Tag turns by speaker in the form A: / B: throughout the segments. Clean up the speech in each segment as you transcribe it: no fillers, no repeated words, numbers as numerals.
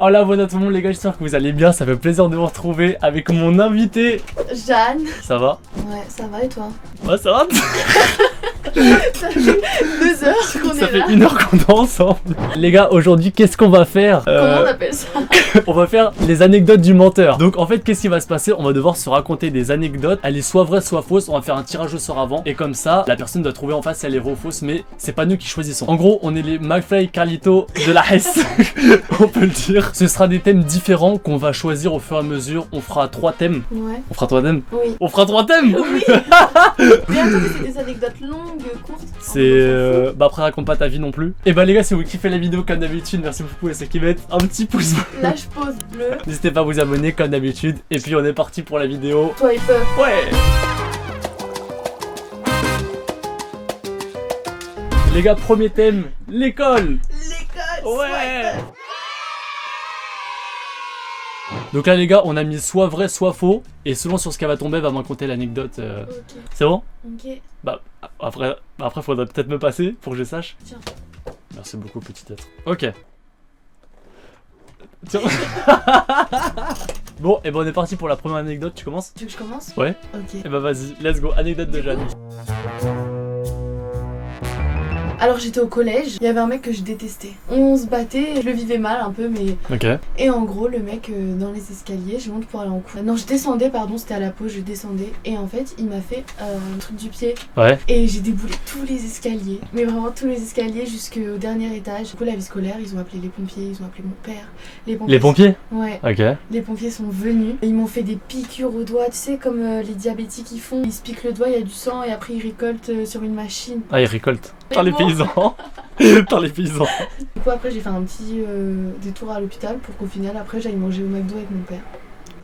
A: Hola, bonjour à tout le monde les gars, j'espère que vous allez bien, ça fait plaisir de vous retrouver avec mon invité.
B: Jeanne.
A: Ça va?
B: Ouais, ça va et toi?
A: Ouais, ça va.
B: Ça fait 2 heures qu'on est là.
A: Ça fait 1 heure qu'on est ensemble. Les gars, aujourd'hui, qu'est-ce qu'on va faire?
B: Comment on appelle ça?
A: On va faire les anecdotes du menteur. Donc en fait, qu'est-ce qui va se passer? On va devoir se raconter des anecdotes. Elle est soit vraie, soit fausse. On va faire un tirage au sort avant. Et comme ça, la personne doit trouver en face si elle est vraie ou fausse. Mais c'est pas nous qui choisissons. En gros, on est les McFly et Carlito de la Hesse. On peut le dire. Ce sera des thèmes différents qu'on va choisir au fur et à mesure. On fera 3 thèmes.
B: Ouais.
A: On fera 3 thèmes?
B: Oui.
A: On fera 3 thèmes?
B: Oui. Mais attends, mais c'est des anecdotes longues, courtes.
A: C'est bah après raconte pas ta vie non plus. Et bah les gars, si vous kiffez la vidéo comme d'habitude, merci beaucoup à ceux qui mettent un petit pouce bleu.
B: Lâche pause bleu.
A: N'hésitez pas à vous abonner comme d'habitude. Et puis on est parti pour la vidéo.
B: Toi et peu.
A: Ouais. Les gars, premier thème, l'école.
B: L'école.
A: Ouais. Donc là les gars, on a mis soit vrai soit faux. Et selon sur ce qu'elle va tomber, elle va me raconter l'anecdote.
B: Ok.
A: C'est bon?
B: Ok.
A: Bah après faudrait peut-être me passer pour que je sache.
B: Tiens.
A: Merci beaucoup petit être. Ok. Tiens. Bon, et ben on est parti pour la première anecdote, tu commences?
B: Tu veux que je commence?
A: Ouais.
B: Ok.
A: Et bah vas-y, let's go, anecdote de Jeanne.
B: Alors j'étais au collège, il y avait un mec que je détestais. On se battait, je le vivais mal un peu, mais...
A: Ok.
B: Et en gros, le mec, dans les escaliers, je monte pour aller en cours. Non, je descendais, pardon, c'était à la pause, je descendais. Et en fait, il m'a fait un truc du pied.
A: Ouais.
B: Et j'ai déboulé tous les escaliers. Mais vraiment tous les escaliers jusqu'au dernier étage. Du coup, la vie scolaire, ils ont appelé les pompiers, ils ont appelé mon père.
A: Les pompiers?
B: Ouais.
A: Ok.
B: Les pompiers sont venus. Ils m'ont fait des piqûres au doigt, tu sais, comme les diabétiques ils font. Ils se piquent le doigt, il y a du sang et après ils récoltent sur une machine.
A: Ah, ils récoltent.
B: Mais
A: Par les
B: bon.
A: paysans. Par les paysans.
B: Du coup, après, j'ai fait un petit détour à l'hôpital pour qu'au final, après, j'aille manger au McDo avec mon père.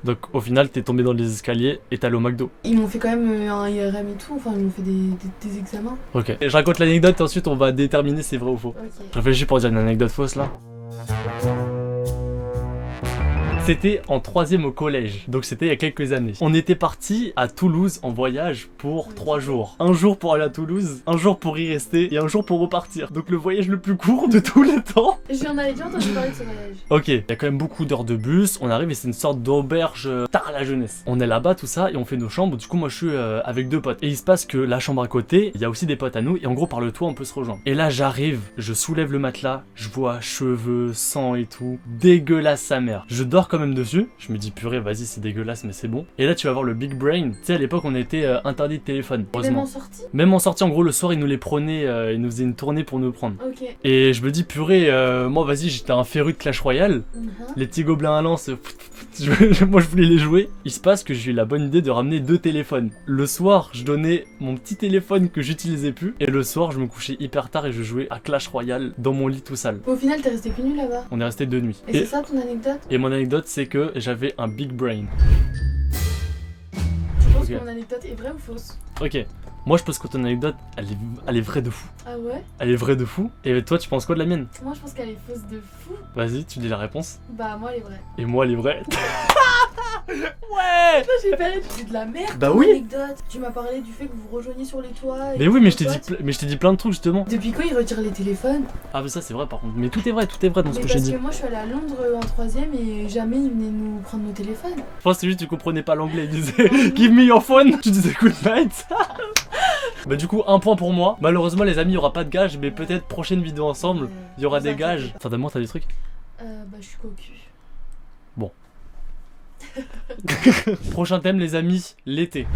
A: Donc au final, t'es tombé dans les escaliers et t'es allé au McDo.
B: Ils m'ont fait quand même un IRM et tout, enfin, ils m'ont fait des examens.
A: Ok. Et je raconte l'anecdote et ensuite on va déterminer si c'est vrai ou faux.
B: Ok.
A: Je réfléchis pour dire une anecdote fausse là. C'était en 3ème au collège, donc c'était il y a quelques années. On était parti à Toulouse en voyage pour 3 jours. Un jour pour aller à Toulouse, un jour pour y rester et un jour pour repartir. Donc le voyage le plus court de tous les temps.
B: J'en avais déjà entendu parler de ce voyage.
A: Ok, il y a quand même beaucoup d'heures de bus, on arrive et c'est une sorte d'auberge tard à la jeunesse. On est là-bas tout ça et on fait nos chambres, du coup moi je suis avec 2 potes. Et il se passe que la chambre à côté, il y a aussi des potes à nous et en gros par le toit on peut se rejoindre. Et là j'arrive, je soulève le matelas, je vois cheveux, sang et tout, dégueulasse sa mère. Je dors quand même dessus, je me dis purée vas-y c'est dégueulasse mais c'est bon. Et là tu vas voir le big brain, tu sais à l'époque on était interdit de téléphone,
B: Et même
A: heureusement.
B: en sortie?
A: Même en sortie en gros le soir ils nous les prenaient, ils nous faisaient une tournée pour nous prendre.
B: Ok.
A: Et je me dis purée, moi vas-y j'étais un féru de Clash Royale. Les petits gobelins à lance, moi je voulais les jouer. Il se passe que j'ai eu la bonne idée de ramener 2 téléphones. Le soir, je donnais mon petit téléphone que j'utilisais plus. Et le soir, je me couchais hyper tard et je jouais à Clash Royale dans mon lit tout sale.
B: Au final, t'es resté nu là-bas.
A: On est resté 2 nuits.
B: Et c'est ça ton anecdote?
A: Et mon anecdote, c'est que j'avais un big brain.
B: Tu penses
A: Ok.
B: que mon anecdote est vraie ou fausse?
A: Ok. Moi, je pense que ton anecdote, elle est vraie de fou.
B: Ah ouais?
A: Elle est vraie de fou. Et toi, tu penses quoi de la mienne?
B: Moi, je pense qu'elle est fausse de fou.
A: Vas-y, tu dis la réponse.
B: Bah, moi, elle est vraie.
A: Et moi, elle est vraie. Ouais!
B: Moi, j'ai pas dit de la merde.
A: Bah
B: ton
A: oui.
B: Anecdote. Tu m'as parlé du fait que vous rejoigniez sur les toits.
A: Mais oui, mais je t'ai dit plein de trucs justement.
B: Depuis quand ils retirent les téléphones?
A: Ah, mais ça, c'est vrai par contre. Mais tout est vrai dans ce
B: Mais
A: que j'ai
B: parce
A: dit.
B: que moi, je suis allée à Londres en 3ème et jamais ils venaient nous prendre nos téléphones.
A: Je pense que c'est juste que tu comprenais pas l'anglais, il disait give me your phone, tu disais good night. Bah du coup 1 point pour moi. Malheureusement les amis il y aura pas de gages mais peut-être prochaine vidéo ensemble il y aura des gages. Certainement t'as des trucs.
B: Bah je suis cocu.
A: Bon. Prochain thème les amis, l'été.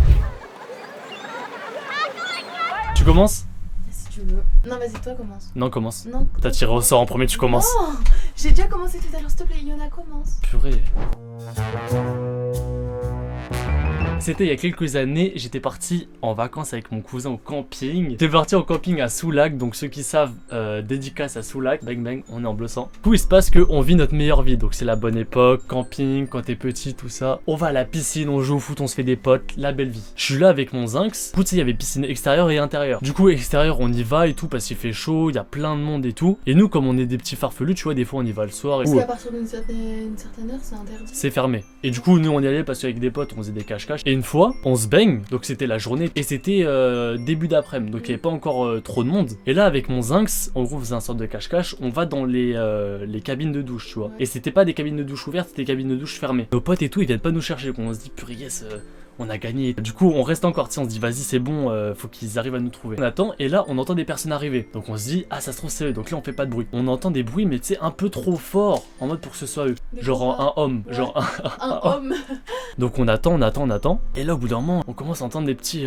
A: Tu commences?
B: Si tu veux. Non vas-y toi commence.
A: Non commence.
B: Non.
A: T'as tiré au sort en premier, tu commences.
B: Oh, j'ai déjà commencé tout à l'heure, s'il te plaît, Yona commence.
A: Purée. C'était il y a quelques années, j'étais parti en vacances avec mon cousin au camping. J'étais parti en camping à Soulac, donc ceux qui savent, dédicace à Soulac, bang bang, on est en bleu sang. Du coup il se passe qu'on vit notre meilleure vie, donc c'est la bonne époque, camping, quand t'es petit, tout ça. On va à la piscine, on joue au foot, on se fait des potes, la belle vie. Je suis là avec mon Zinx, du coup tu sais il y avait piscine extérieure et intérieure. Du coup extérieur on y va et tout parce qu'il fait chaud, il y a plein de monde et tout. Et nous comme on est des petits farfelus, tu vois, des fois on y va le soir et
B: Parce
A: tout.
B: qu'à partir d'une certaine heure, c'est interdit.
A: C'est fermé. Et du coup nous on y allait parce qu'avec des potes on faisait des cache-cache. Et une fois, on se baigne, donc c'était la journée, et c'était début d'après-midi, donc il n'y avait pas encore trop de monde. Et là, avec mon Zinx, en gros, on faisait un sorte de cache-cache, on va dans les cabines de douche, tu vois. Et c'était pas des cabines de douche ouvertes, c'était des cabines de douche fermées. Nos potes et tout, ils viennent pas nous chercher, on se dit, purée, yes, on a gagné. Du coup, on reste encore, on se dit, vas-y, c'est bon, faut qu'ils arrivent à nous trouver. On attend, et là, on entend des personnes arriver. Donc on se dit, ah, ça se trouve, c'est eux. Donc là, on fait pas de bruit. On entend des bruits, mais tu sais, un peu trop fort, en mode pour que ce soit eux. Genre un homme,
B: ouais.
A: genre
B: un homme.
A: Donc on attend. Et là, au bout d'un moment, on commence à entendre des petits.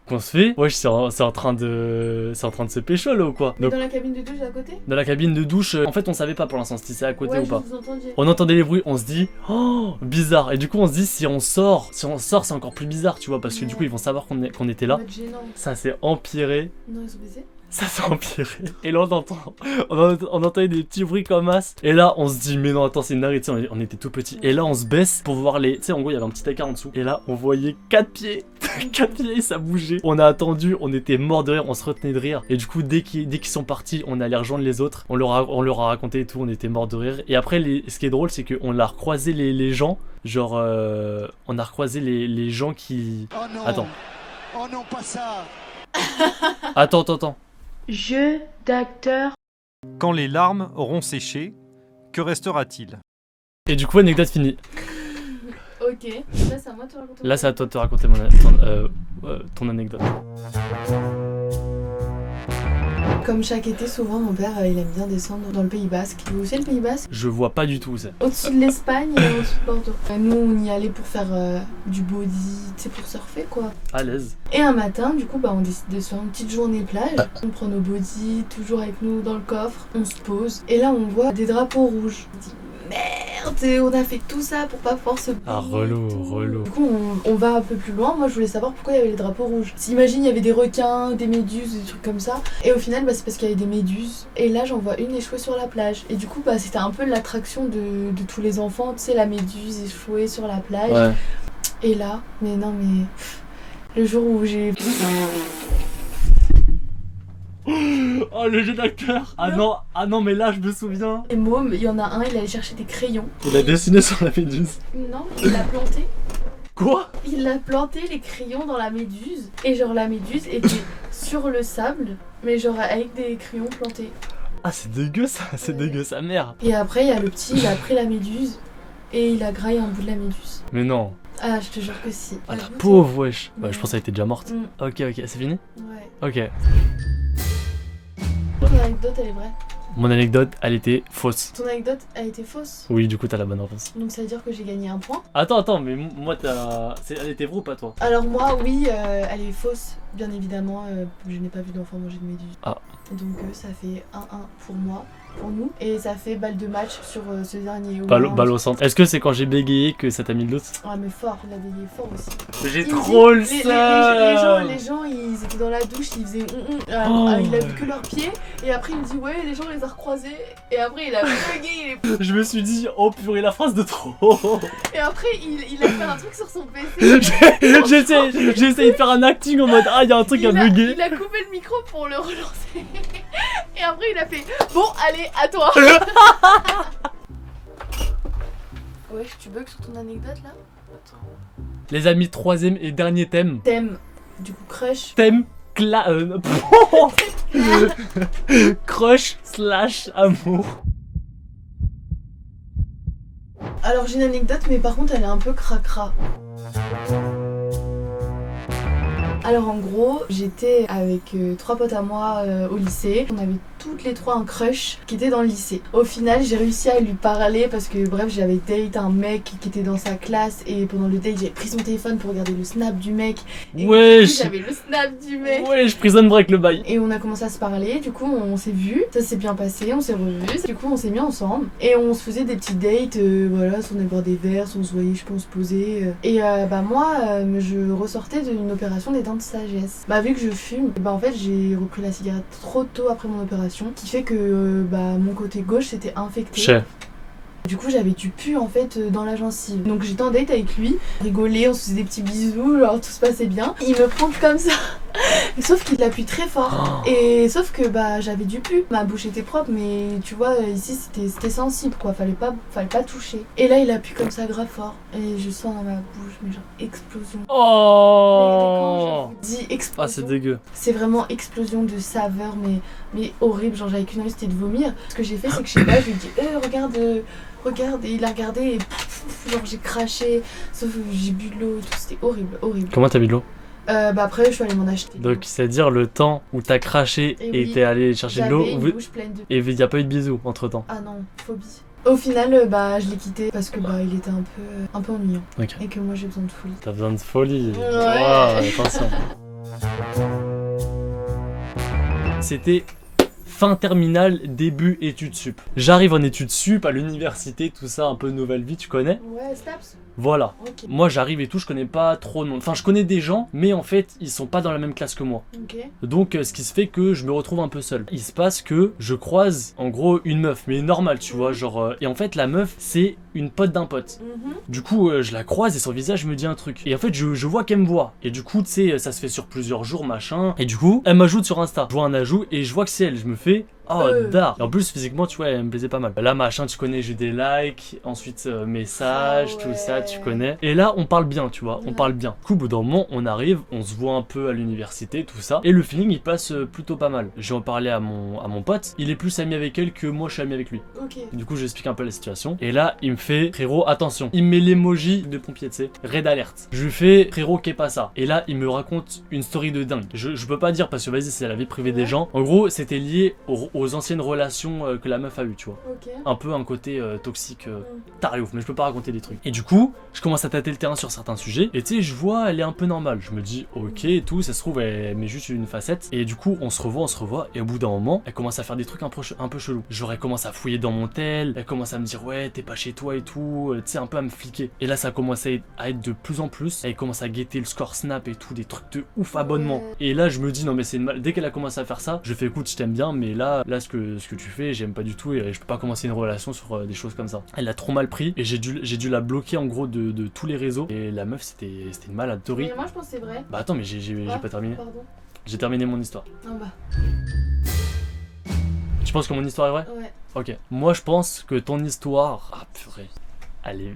A: Qu'on se fait. Wesh, c'est en train de se pécho là ou quoi?
B: Donc, dans la cabine de douche à côté?
A: Dans la cabine de douche, en fait, on savait pas pour l'instant si c'est à côté ou pas.
B: Vous entendiez.
A: On entendait les bruits, on se dit, oh, bizarre. Et du coup, on se dit, si on sort, c'est encore plus bizarre, tu vois, parce que du coup, ils vont savoir qu'on était là. Ça s'est empiré.
B: Non, ils sont baisés.
A: Ça s'est empiré. Et là, on entendait des petits bruits comme as. Et là, on se dit, mais non, attends, c'est une dinguerie, on était tout petits. Et là, on se baisse pour voir les. Tu sais, en gros, il y avait un petit écart en dessous. Et là, on voyait 4 pieds. 4 pieds, ça bougeait. On a attendu, on était morts de rire, on se retenait de rire. Et du coup, dès qu'ils sont partis, on allait rejoindre les autres. On leur a raconté et tout, on était morts de rire. Et après, ce qui est drôle, c'est qu'on a recroisé les gens. Genre, on a recroisé les gens qui.
C: Oh non.
A: Attends.
C: Oh non, pas ça.
A: Attends.
B: Jeu d'acteur.
D: Quand les larmes auront séché, que restera-t-il?
A: Et du coup, anecdote finie.
B: Ok. Là, c'est à moi de te raconter.
A: Là, c'est à toi de te raconter ton anecdote.
B: Comme chaque été, souvent, mon père, il aime bien descendre dans le Pays Basque. Vous savez le Pays Basque?
A: Je vois pas du tout où c'est.
B: Au-dessus de l'Espagne et au-dessus de Bordeaux. Nous, on y allait pour faire du body, tu sais, pour surfer, quoi.
A: À l'aise.
B: Et un matin, du coup, on décide de se faire une petite journée plage. On prend nos body, toujours avec nous dans le coffre. On se pose. Et là, on voit des drapeaux rouges. On dit, merde, on a fait tout ça pour pas pouvoir se baigner.
A: Ah, relou.
B: Du coup, on va un peu plus loin. Moi, je voulais savoir pourquoi il y avait les drapeaux rouges. Imagine, il y avait des requins, des méduses, des trucs comme ça. Et au final, c'est parce qu'il y avait des méduses. Et là, j'en vois une échouée sur la plage. Et du coup, c'était un peu l'attraction de tous les enfants. Tu sais, la méduse échouée sur la plage.
A: Ouais.
B: Et là, mais le jour où j'ai...
A: Oh, le jeu d'acteur. Ah non, mais là, je me souviens.
B: Les mômes, il y en a un, il allait chercher des crayons.
A: Il a dessiné sur la méduse.
B: Non, il l'a planté.
A: Quoi?
B: Il a planté les crayons dans la méduse. Et genre, la méduse était sur le sable, mais genre avec des crayons plantés.
A: Ah, c'est dégueu ça, c'est dégueu sa mère.
B: Et après, il y a le petit, il a pris la méduse et il a graillé un bout de la méduse.
A: Mais non.
B: Ah, je te jure que si.
A: Ah, la pauvre, wesh.
B: Ouais.
A: Je pensais qu'elle était déjà morte. Ok, c'est fini?
B: Ouais.
A: Ok.
B: Ton anecdote, elle est vraie.
A: Mon anecdote, elle était fausse.
B: Ton anecdote a été fausse.
A: Oui, du coup, t'as la bonne réponse.
B: Donc ça veut dire que j'ai gagné un point.
A: Attends, mais moi, elle était vraie ou pas, toi?
B: Alors moi, oui, elle est fausse. Bien évidemment, je n'ai pas vu d'enfant manger de méduse.
A: Ah.
B: Donc ça fait 1-1 pour moi, pour nous. Et ça fait balle de match sur ce dernier.
A: Balle au centre. Est-ce que c'est quand j'ai bégayé que ça t'a mis le doute?
B: Ouais, mais fort, il a bégayé fort aussi.
A: J'ai trop le seum.
B: Les gens, ils étaient dans la douche, ils faisaient il a vu que leurs pieds. Et après, il me dit, ouais, les gens, les a recroisés. Et après, il a bugué.
A: Je me suis dit, oh purée, la phrase de trop.
B: Et après, il a fait un truc sur son PC.
A: J'ai essayé de faire un acting en mode, ah, il y a un truc à bugger.
B: Il a coupé le micro pour le relancer. Et après, il a fait, bon, allez, à toi. Wesh, tu bugs sur ton anecdote là?
A: Les amis, troisième et dernier thème.
B: Thème, du coup, crush.
A: Thème crush / amour.
B: Alors j'ai une anecdote, mais par contre elle est un peu cracra. Alors en gros, j'étais avec 3 potes à moi au lycée. On avait toutes les 3 un crush qui était dans le lycée. Au final, j'ai réussi à lui parler parce que bref, j'avais date un mec qui était dans sa classe et pendant le date, j'ai pris son téléphone pour regarder le snap du mec. Et
A: Wesh.
B: j'avais le snap du mec.
A: Ouais, je prison break le bail.
B: Et on a commencé à se parler, du coup on s'est vus, ça s'est bien passé, on s'est revus, du coup on s'est mis ensemble et on se faisait des petits dates, voilà, on allait boire des verres, on se voyait, je pense, poser. Et moi, je ressortais d'une opération des dents de sagesse. Vu que je fume, en fait j'ai repris la cigarette trop tôt après mon opération, qui fait que mon côté gauche s'était infecté. Du coup j'avais du pu en fait dans la gencive. Donc j'étais en date avec lui, on rigolait, on se faisait des petits bisous, genre tout se passait bien. Il me prend comme ça Sauf qu'il appuie très fort. Et sauf que bah j'avais du pu. Ma bouche était propre, mais tu vois, ici c'était sensible quoi. Fallait pas toucher. Et là il appuie comme ça grave fort. Et je sens dans ma bouche, mais genre explosion.
A: Oh,
B: Mais quand je vous dis explosion,
A: ah, c'est dégueu.
B: c'est vraiment explosion de saveur, mais horrible. Genre j'avais qu'une envie, c'était de vomir. Ce que j'ai fait, c'est que je sais pas, je lui ai dit regarde, et il a regardé et genre j'ai craché. Sauf que j'ai bu de l'eau et tout, c'était horrible.
A: Comment t'as mis de l'eau?
B: Bah après je suis allée m'en acheter.
A: Donc c'est-à-dire le temps où t'as craché et
B: oui,
A: t'es allé chercher de l'eau
B: j'avais une bouche pleine de...
A: et il n'y a pas eu de bisous entre temps.
B: Ah non, phobie. Au final, bah je l'ai quitté parce que bah il était un peu ennuyant.
A: Ok.
B: Et que moi j'ai besoin de folie.
A: T'as besoin de folie.
B: Ouais.
A: Wow, attention. C'était fin terminale, début études sup. J'arrive en études sup, à l'université, tout ça, un peu nouvelle vie, tu connais?
B: Ouais, Staps.
A: Voilà.
B: Ok.
A: Moi j'arrive et tout, je connais pas trop non. Enfin je connais des gens, mais en fait ils sont pas dans la même classe que moi.
B: Ok.
A: Donc ce qui se fait que je me retrouve un peu seul. Il se passe que je croise en gros une meuf, mais normale tu vois, genre... et en fait la meuf c'est une pote d'un pote. Du coup je la croise et son visage me dit un truc. Et en fait je vois qu'elle me voit. Et du coup tu sais ça se fait sur plusieurs jours machin. Et du coup elle m'ajoute sur Insta. Je vois un ajout et je vois que c'est elle. Je me fais... Oh, dar. Et en plus, physiquement, tu vois, elle me plaisait pas mal. Là, machin, tu connais, j'ai des likes, ensuite messages,
B: Ah
A: tout ça,
B: ouais.
A: tu connais. Et là, on parle bien, tu vois, on
B: Ouais.
A: parle bien. Du coup, au bout d'un moment, on arrive, on se voit un peu à l'université, tout ça. Et le feeling, il passe plutôt pas mal. J'ai en parlé à mon pote, il est plus ami avec elle que moi, je suis ami avec lui.
B: Ok.
A: Du coup, j'explique un peu la situation. Et là, il me fait, frérot, attention. Il me met l'emoji de pompier, tu sais, red alert. Je lui fais, frérot, qu'est pas ça. Et là, il me raconte une story de dingue. Je peux pas dire parce que vas-y, c'est la vie privée des gens. En gros, c'était lié aux anciennes relations que la meuf a eu, tu vois.
B: Ok.
A: Un peu un côté toxique, taré ouf, mais je peux pas raconter des trucs. Et du coup, je commence à tâter le terrain sur certains sujets. Et tu sais, je vois, elle est un peu normale. Je me dis, ok, et tout, ça se trouve, elle met juste une facette. Et du coup, on se revoit. Et au bout d'un moment, elle commence à faire des trucs un peu chelou. Genre, elle commence à fouiller dans mon tel. Elle commence à me dire, ouais, t'es pas chez toi et tout. Tu sais, un peu à me fliquer. Et là, ça commence à être de plus en plus. Elle commence à guetter le score Snap et tout, des trucs de ouf abonnement.
B: Ouais.
A: Et là, je me dis, non, mais c'est une mal. Dès qu'elle a commencé à faire ça, je fais, écoute, je t'aime bien, mais là, ce que tu fais, j'aime pas du tout et je peux pas commencer une relation sur des choses comme ça. Elle l'a trop mal pris et j'ai dû la bloquer en gros de tous les réseaux. Et la meuf, c'était une malade. Tori.
B: Mais moi je pense que c'est vrai.
A: Bah attends, mais j'ai pas terminé.
B: Pardon.
A: J'ai terminé mon histoire.
B: Ah bah.
A: Tu penses que mon histoire est vraie?
B: Ouais.
A: Ok. Moi, je pense que ton histoire. Ah purée. Elle est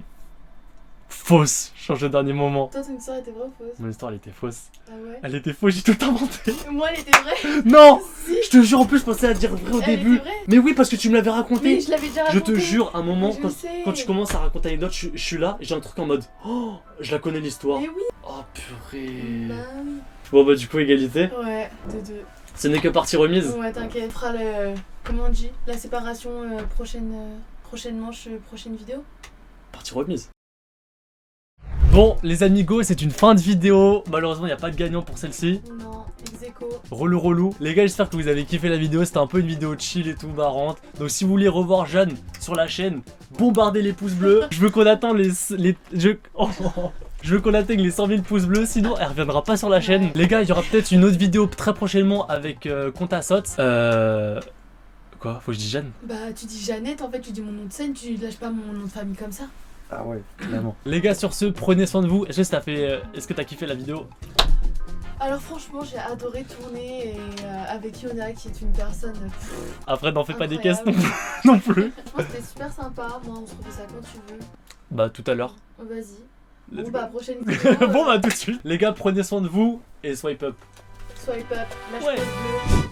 A: fausse. Change le dernier moment.
B: Toi ton histoire était vraie ou fausse?
A: Mon histoire, elle était fausse.
B: Ah ouais.
A: Elle était fausse, j'ai tout inventé.
B: Moi elle était vraie.
A: Non!
B: Si.
A: Je te jure, en plus, je pensais à dire vrai au
B: Elle
A: début.
B: était vraie.
A: Mais oui, parce que tu me l'avais raconté.
B: Mais je l'avais déjà
A: Je
B: raconté.
A: te jure, un moment,
B: Mais je sais.
A: quand tu commences à raconter l'anecdote, je suis là, j'ai un truc en mode oh, je la connais l'histoire.
B: Mais oui.
A: Oh purée.
B: Bah oui.
A: Bon bah du coup égalité.
B: Ouais, de deux.
A: Ce n'est que partie remise.
B: Ouais, t'inquiète. On fera le. Comment on dit? La séparation prochaine manche, prochaine vidéo.
A: Partie remise. Bon les amigos, c'est une fin de vidéo. Malheureusement il n'y a pas de gagnant pour celle-ci.
B: Non, ex aequo.
A: Relou. Les gars, j'espère que vous avez kiffé la vidéo. C'était un peu une vidéo chill et tout, marrante. Donc si vous voulez revoir Jeanne sur la chaîne, bombardez les pouces bleus. Je veux qu'on atteigne je veux qu'on atteigne les 100 000 pouces bleus, sinon elle reviendra pas sur la chaîne. Les gars, il y aura peut-être une autre vidéo très prochainement avec Compte à Sots. Quoi? Faut que je dise Jeanne?
B: Bah, tu dis Jeannette, en fait, tu dis mon nom de scène, tu lâches pas mon nom de famille comme ça.
A: Ah ouais, clairement. Les gars, sur ce, prenez soin de vous. Est-ce que t'as kiffé la vidéo?
B: Alors, franchement, j'ai adoré tourner et avec Yona, qui est une personne.
A: Après, n'en fais pas des
B: Incroyable.
A: caisses non plus.
B: Franchement, c'était super sympa. Moi, on se refait ça quand tu veux.
A: Bah, tout à l'heure.
B: Vas-y.
A: Let's
B: Bon,
A: go.
B: bah, prochaine vidéo.
A: Bon, bah, tout de suite. Les gars, prenez soin de vous et swipe up.
B: Swipe up, lâche
A: Ouais.
B: pas de bleu.